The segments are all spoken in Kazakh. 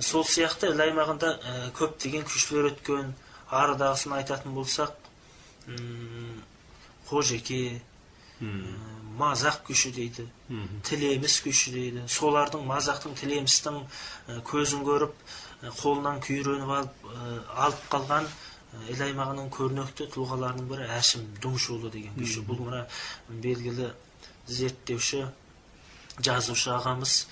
Сол сияқты эл аймагында көптөгөн күчлөр өткөн, арыдагысын айтатын болсак, Кожеке, Мазак күші дейді, Тилемис күші дейді. Солардың, Мазактың, Тилемистің көзін көріп, қолынан күйреніп алып қалған ел аймағының көрнекті тұлғаларының бірі Әшім Думшулы деген күші. Бұл мына белгілі зерттеуші, жазушы ағамыз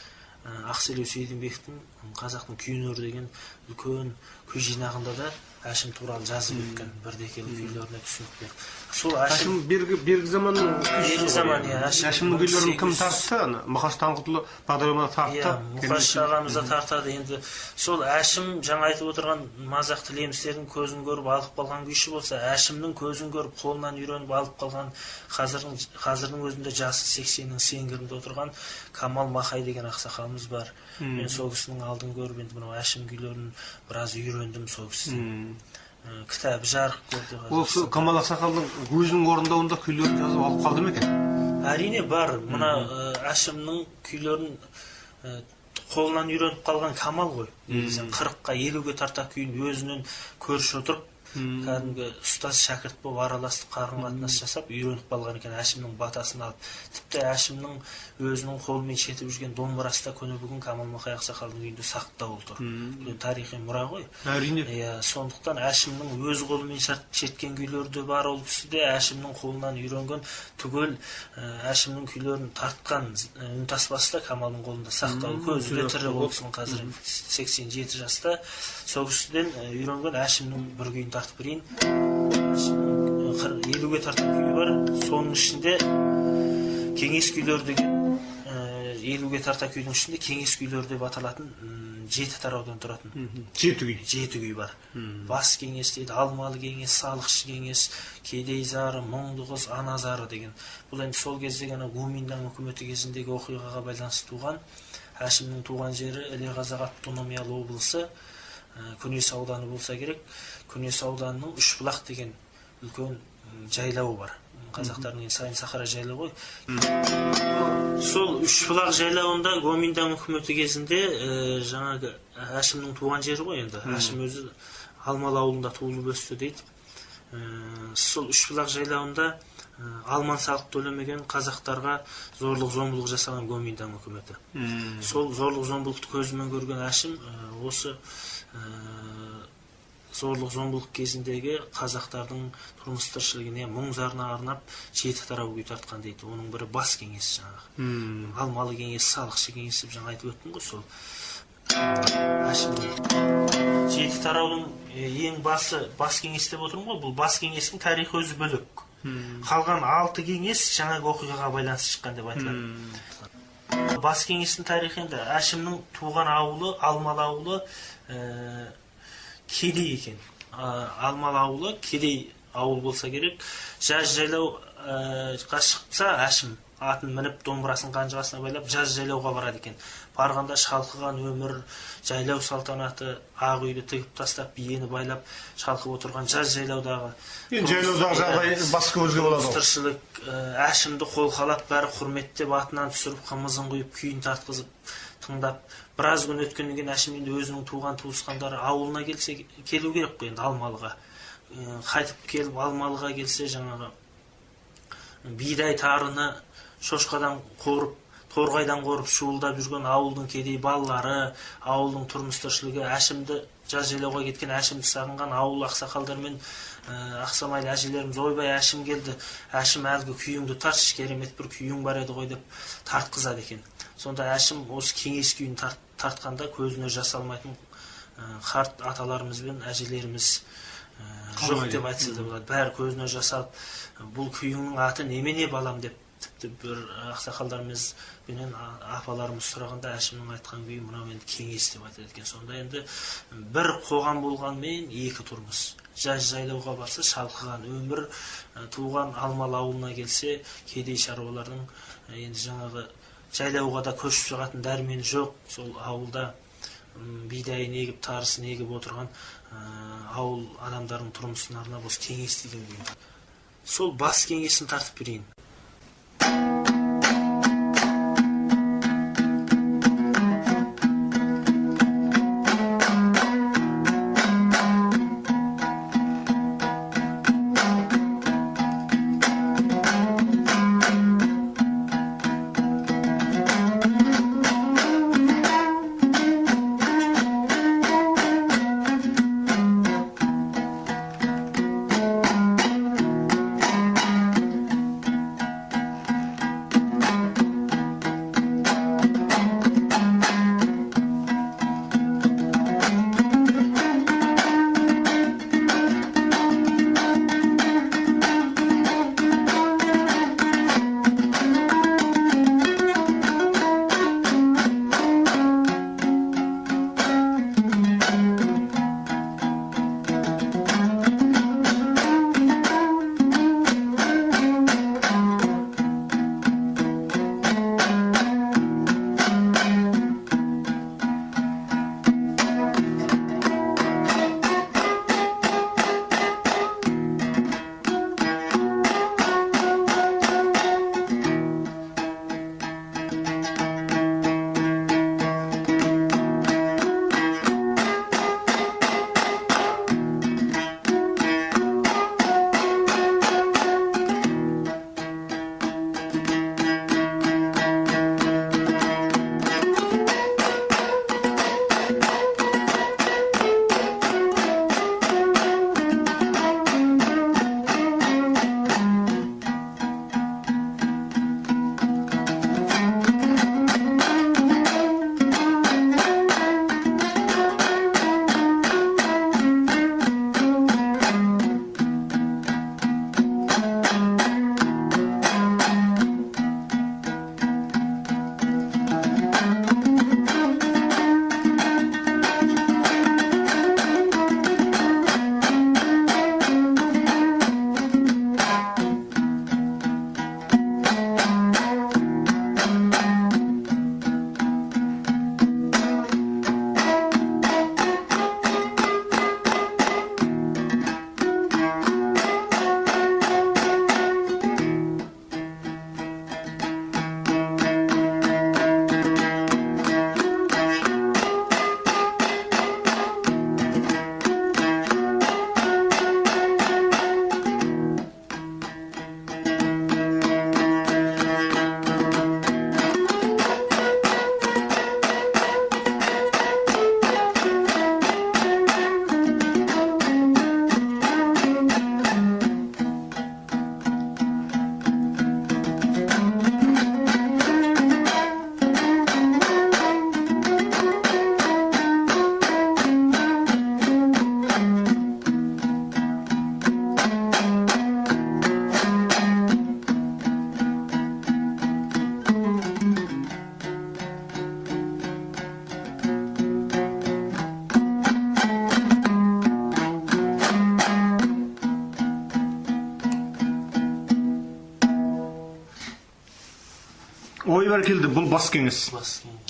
Ақселеу Сейдімбектің қазақтың күйінер деген үлкен күй жинағында да Әшім туралы жазып өткен бірдекелі күйлеріне түсінік беріп. Сол Әшім бергі заманның бергі заман, Әшімнің күйлерін кім тартты? Мұқаш Таңғұтлы бағдарламада тартты. Мұқаш ағамыз да тартады. Енді сол Әшім жаңа айтып отырған Мазақ Тилемістердің көзін көріп алып қалған күйші болса, Әшімнің көзін көріп қолынан үйреніп алып қалған қазірдің өзінде жасы 80-нің сеңгірінде отырған Камал Махай деген ақсақалымыз бар. Мен сол кісінің алдын көріп, енді мынау Әшім күйлерін біраз үйрендім сол кісінің. Кітабы жарық көрді. Ол Камал ақсақалдың өзінің орындауында күйлерін жазып алып қалды ма екен? Әрине бар. Мына Әшімнің күйлерін қолынан үйреніп қалған Камал ғой. 40-қа 50-ге тарта күйін өзінен көріш отырып, кәдімгі ұстаз шәкірт болып араласып қарым қатынас жасап үйреніп қалған екен, Әшімнің батасын алып. Тіпті Әшімнің өзінің қолымен шетіп жүрген домбырасы да күні бүгін Камал Махай ақсақалдың үйінде сақтаулы тұр. Бұл тарихи мұра ғой. Әрине. Сондықтан Әшімнің өз қолымен шерткен күйлері де бар, ол кісіде Әшімнің қолынан үйренген түгел Әшімнің күйлерін тартқан үнтаспасы да Камалдың қолында сақтаулы. Көзі де тірі, ол кісінің қазір 87 жаста. Сол кісіден үйренген Әшімнің бір күйін тартып берейін. 50-ге тартқан күйі бар. Соның ішінде кеңес күйлері деген 50-ге тарта күйдің ішінде кеңес күйлері деп аталатын 7 тараудан тұратын 7 күй бар. Бас кеңес дейді, алмалы кеңес, салықшы кеңес, кедей зары, мұңды қыз, ана зары деген. Бұл енді сол кездегі Гоминдан үкіметі кезіндегі оқиғаға байланысты туған. Әшімнің туған жері Іле Қазақ автономиялы облысы, Күнес ауданы болса керек. Күнес ауданының Үшбұлақ деген үлкен жайлауы бар. Қазақтардың сайын сахара жайлауы ғой. Сол Үшбұлақ жайлауында Гоминдан үкіметі кезінде жаңағы Әшімнің туған жері ғой енді. Әшім өзі Алмалы ауылында туылып өсті дейді. Сол Үшбұлақ жайлауында алман салық төлемеген қазақтарға зорлық-зомбылық жасаған Гоминдан үкіметі. Сол зорлық-зомбылықты көзімен көрген Әшім осы зорлық-зомбылық кезіндегі қазақтардың тұрмыс тіршілігіне, мұң-зарына арнап 7 тарау күй тартқан дейді. Оның бірі бас кеңесі жаңағы. Алмалы кеңесі, салықшы кеңесі жаңа айтып өттім ғой сол. Әшімнің 7 тараудың ең басы бас кеңес деп отырмын ғой. Бұл бас кеңестің тарихы өзі бөлек. Қалған 6 кеңес жаңағы оқиғаға байланысты шыққан деп айтылады. Бас кеңестің тарихы енді Әшімнің туған ауылы, Алмалы ауылы кедей екен. Алмалы ауылы кедей ауыл болса керек. Жаз жайлауға шықса Әшім атын мініп домбырасын қанжығасына байлап жаз жайлауға барады екен. Барғанда шалқыған өмір, жайлау салтанаты, ақ үйді тігіп тастап, биені байлап шалқып отырған жаз жайлаудағы. Жайлаудағы жағдай басқа өзге болады. Тіршілік Әшімді қолқалап бәрі құрметтеп атынан түсіріп, қымызын құйып, күйін тартқызып, тыңдап. Біраз күн өткеннен кейін Әшім енді өзінің туған туысқандары ауылына келу керек қой енді Алмалыға. Қайтып келіп Алмалыға келсе жаңағы бидай тарыны шошқадан қорып, торғайдан қорып шуылдап жүрген ауылдың кедей балалары, ауылдың тұрмыс тіршілігі, Әшімді жаз жайлауға кеткен Әшімді сағынған ауыл ақсақалдармен ақсамайлы әжелеріміз ойбай Әшім келді, Әшім әлгі күйіңді тартшы, керемет бір күйің бар еді ғой деп тартқызады екен. Сонда Әшім осы кеңес күйін тартқанда көзіне жас алмайтын қарт аталарымыз бен әжелеріміз жоқ деп айтса да болады. Бәрі көзіне жас алып, бұл күйіңнің аты немене балам деп тіпті бір ақсақалдарымыз бенен апаларымыз сұрағанда Әшімнің айтқан күйі мынау енді кеңес деп айтады екен. Сонда енді бір қоғам болғанмен екі тұрмыс. Жаз жайлауға барса шалқыған өмір, туған Алмалы ауылына келсе кедей шаруалардың енді жаңағы жайлауға да көшіп шығатын дәрмені жоқ. Сол ауылда бидайын егіп, тарысын егіп отырған ауыл адамдарының тұрмысына арнап осы кеңес деген күй. Сол бас кеңесін тартып берейін. ой бәрекелді, бұл бас кеңес. бас кеңес.